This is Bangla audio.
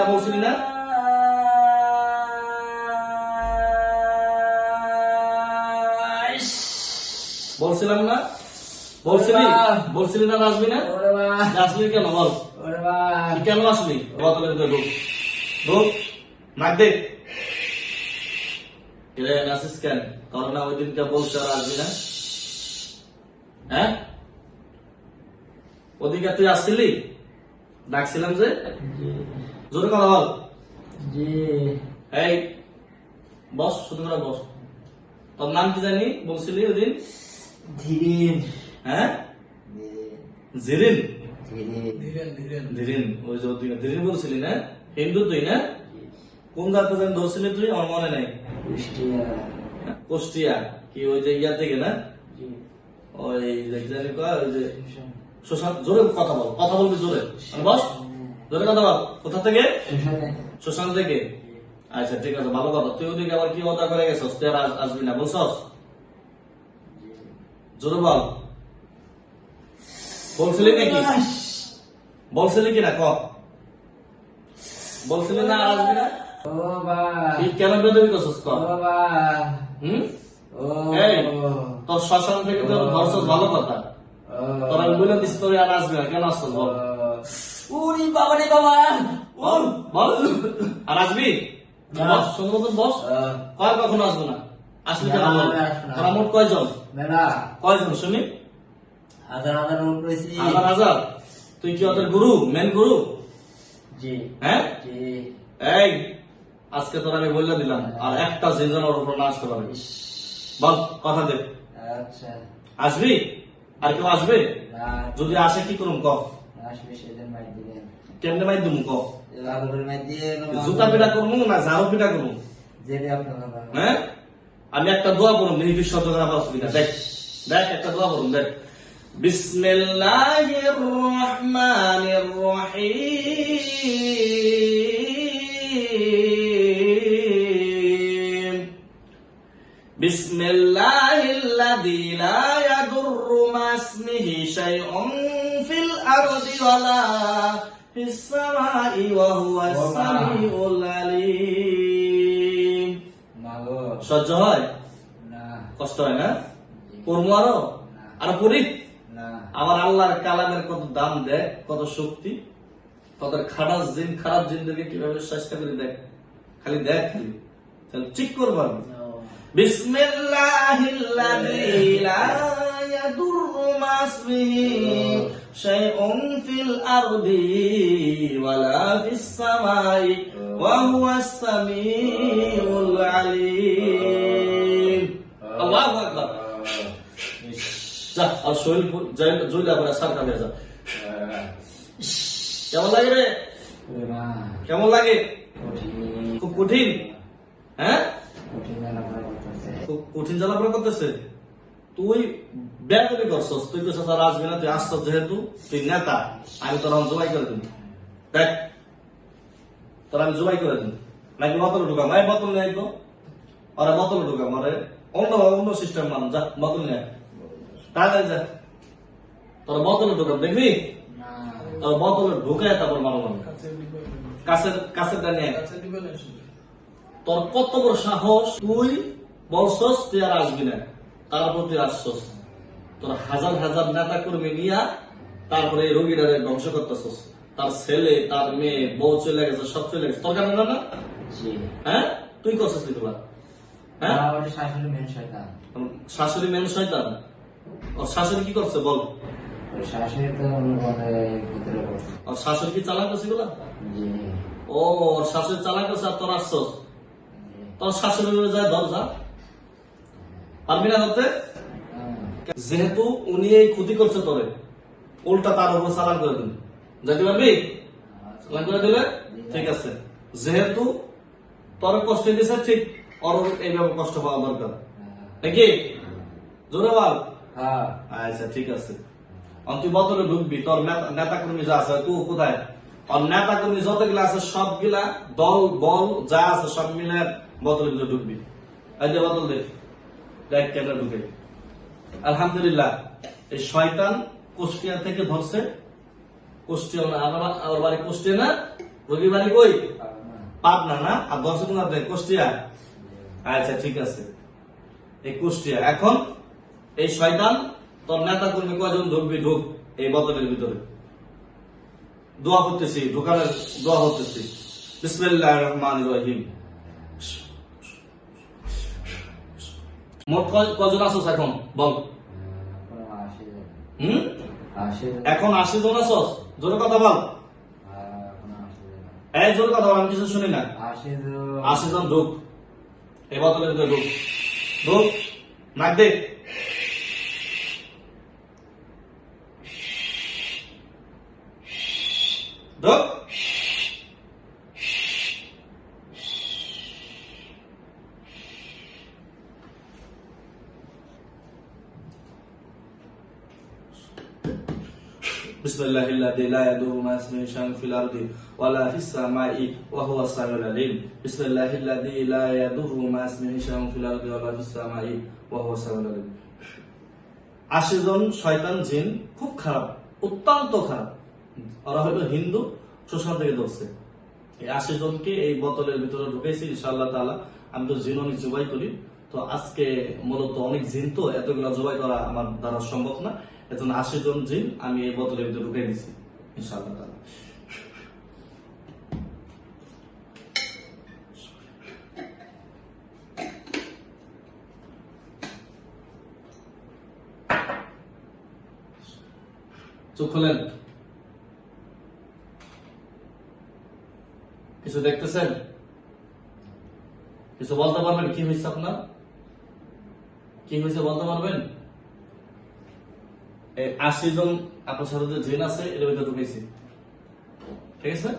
না বলছিলি না? বলছিলাম না? বলছিলি না আসবি না? আসলি কেন বল? কেন আসলি? বোতলের ভিতরে ঢুক, নাক দে। নাসিস কেন? তোর না ওই দিনকে বলছে আর আসবি না? হ্যাঁ, ওদিকে তুই আসছিলি? ডাকছিলাম যে, জোরে কথা বল। এই বস, শুধু করে বস। তোর নাম কি জানি বলছিলি ওই দিন? ধীরেন। হ্যাঁ, জিরিন। ধীরেন। ওই যে ওদিকে ধীরেন বলছিলি না? হিন্দু তুই না? কোন জাতি জানি ধরছিলি তুই? আমার মনে নাই। কুষ্টিয়া কি ওই যে ইয়া থেকে না? ওই জানি ওই যে শ্মশান। জোরে কথা বল, কথা বলবি জোরে। বস, জোরে কথা বল। কোথা থেকে? শ্মশান থেকে। আচ্ছা ঠিক আছে, ভালো কথা। তুই ওদিকে আবার কি কথা করে গেছস? তুই আর আসবি না বলছস? জোরে বল। বলছিলি নাকি? বলছিলি কিনা ক? বলছিলি না আসবি না? কেন বেদবি করছস ক? এই তোর শ্মশান থেকে তোর ধরছস, ভালো কথা। তোরা বলে দিস তোর আর আসবি না, কেন আসছস বল? উরি বাবা রে বাবা। বল আর আসবি? বস, সুন্দর মতন বস। কখন আসবো না? আসবি কেন বল? তোরা মোট কয়জন? কয়জন শুনি? হাজার হাজার। তুই কি ওদের গুরু, মেন গুরু? হ্যাঁ, এই আজকে তোর আমি বলে দিলাম, আর একটা সিজন ওর উপর না আসতে পারবে। বল, কথা দে। আচ্ছা, আসবি? আর কেউ আসবে? যদি আসে কি করুম ক? কেমনে মাই দুম ক? জুতা পিটা করবো না ঝাড়ু পিটা করবো? হ্যাঁ, আমি একটা দোয়া করুম, নিহিত শব্দ করা অসুবিধা। দেখ দেখ, একটা দোয়া করুম, দেখ। বিসমিল্লাহির রহমানির রহিম। বিসমিল্লাহিল্লাযী লা ইয়াদুররু মা ইসমিহি শাইউন ফিল আরদি ওয়ালা ফিস সামাই ওয়া হুয়াস সামিউল আলীম। সহ্য হয়? কষ্ট হয় না? পড়বো আরো পড়ি। আমার আল্লাহর কালামের কত দাম দেয়, কত শক্তি। তোদের খারাপ জিন্দগি কিভাবে চেষ্টা করে দেখ, খালি দেখ, খালি তাহলে ঠিক করবো। বিসমিল্লাহিল্লাযী লা ইয়াদুররু মা ইসমিহি শাইউন ফিল আরদি ওয়ালা ফিস সামাই ওয়া হুয়াস সামিউল আলীম। আল্লাহু আকবার। যা, আর শরীর জয়লা করে সারকা হয়ে যা। কেমন লাগে রে? কেমন লাগে? খুব কঠিন। হ্যাঁ, খুব কঠিন জ্বালাপড়া করতেছে। তুই বেয়াদবি করছস। তুই তো স্যার আসবি না, তুই আসছস যেহেতু তুই নেতা, আমি তোর জবাই করে দিন। দেখ, তোর আমি জবাই করে দিন। নাকি বোতল ঢুকাম? এই বোতল নেই তো, ওরা বোতল ঢুকাম। আরে অন্য সিস্টেম মান। যা, বোতল নেই, তাড়াতাড়ি যা। তোর বোতলে ঢুকাম, দেখবি? তোর বোতলে ঢুকায় তারপর মারো। কাছের নিয়ে তোর কত বড় সাহস? তুই বলছস তুই আর আসবি না, তারপর তুই আসছস। তোর হাজার হাজার নেতা কর্মী নিয়া তারপরে এই রোগীটারে ধ্বংস করতেছস। তার ছেলে, তার মেয়ে, বউ চলে গেছে, সব চলে গেছে। তোর কেন না? হ্যাঁ, তুই করছিস এগুলা? হ্যাঁ, শাশুড়ি মেন শয়তান। ওর শাশুড়ি কি করছে বল? ওর শাশুড়ি কি চালাক করছে এগুলা? ও, ওর শাশুড়ি চালাক করছে আর তোর আসছস। তোর শাশুড়ি যায় ধর, যা। পারবি না ধরতে? যেহেতু উনি এই ক্ষতি করছে তোরে, উল্টা তার উপর চালান করে দিন। যাইতে পারবি? চালান করে দিলে ঠিক আছে। যেহেতু তোর কষ্ট দিছে, ঠিক ওর এইভাবে কষ্ট পাওয়া দরকার নাকি? জোরে বল। আচ্ছা ঠিক আছে। তুই বোতলে ঢুকবি। তোর নেতা কর্মী যা আছে, তুই কোথায়? আর নেতা কর্মী যতগুলা আছে সবগুলা দল বল যা আছে সব মিলে বোতলের ভিতরে ঢুকবি। এই যে বোতল দেখ, দেখ কেটে ঢুকে। আলহামদুলিল্লাহ, এই শয়তান কুষ্টিয়া থেকে ধরছে। কুষ্টিয়া আমার বাড়ি কুষ্টিয়া না, রোগীর বাড়ি কই? পাবনা। পাবনা না? আর দর্শক কুষ্টিয়া। আচ্ছা ঠিক আছে, এই কুষ্টিয়া। এখন এই শয়তান তোর নেতা কর্মী কয়জন ঢুকবি, ঢুক এই বোতলের ভিতরে। দোয়া করতেছি, ঢোকানোর দোয়া করতেছি। বিসমিল্লাহির রহমানির রহিম। মোট কজন আছোস এখন বল? এখনো 80 জন। হুম 80 জন। এখন 80 জন আছোস? জোরে কথা বল। এখনো 80 জন। এই জোরে কথা বল, আমি কিছু শুনি না। 80 জন। 80 জন ঢুক এই বোতলের ভিতরে, ঢুক ঢুক, নাক দে। ঢুক। বিসমিল্লাহিল্লাযী লা ইয়াদুররু মা ইসমিহি শাইউন ফিল আরদি ওয়ালা ফিস সামাই ওয়া হুয়া সামিউল আলীম। বিসমিল্লাহিল্লাযী লা ইয়াদুররু মা ইসমিহি শাইউন ফিল আরদি ওয়ালা ফিস সামাই ওয়া হুয়া সামিউল আলীম। 80 জন শয়তান জিন খুব খারাপ, অত্যন্ত খারাপ। ওরা হলো হিন্দু, শোষণ থেকে ধরছে। এই 80 জনকে এই বোতলের ভিতরে ঢুকাইছি ইনশাআল্লাহ তাআলা। আমি তো জিন অনেক জবাই করি, তো আজকে মূলত অনেক জিন, তো এতগুলো জবাই করা আমার দ্বারা সম্ভব না। এজন্য 80 জন জিন আমি এই বোতলের ভিতরে ঢুকাই দিছি ইনশাআল্লাহ তাআলা। চোখ খোলেন। কিছু দেখতেছেন? কিছু বলতে পারবেন? কি হয়েছে আপনার? কি হয়েছে বলতে পারবেন? 80 জন আপনার সাথে যে জিন আছে এর ভিতরে ঢুকেছি, ঠিক আছে?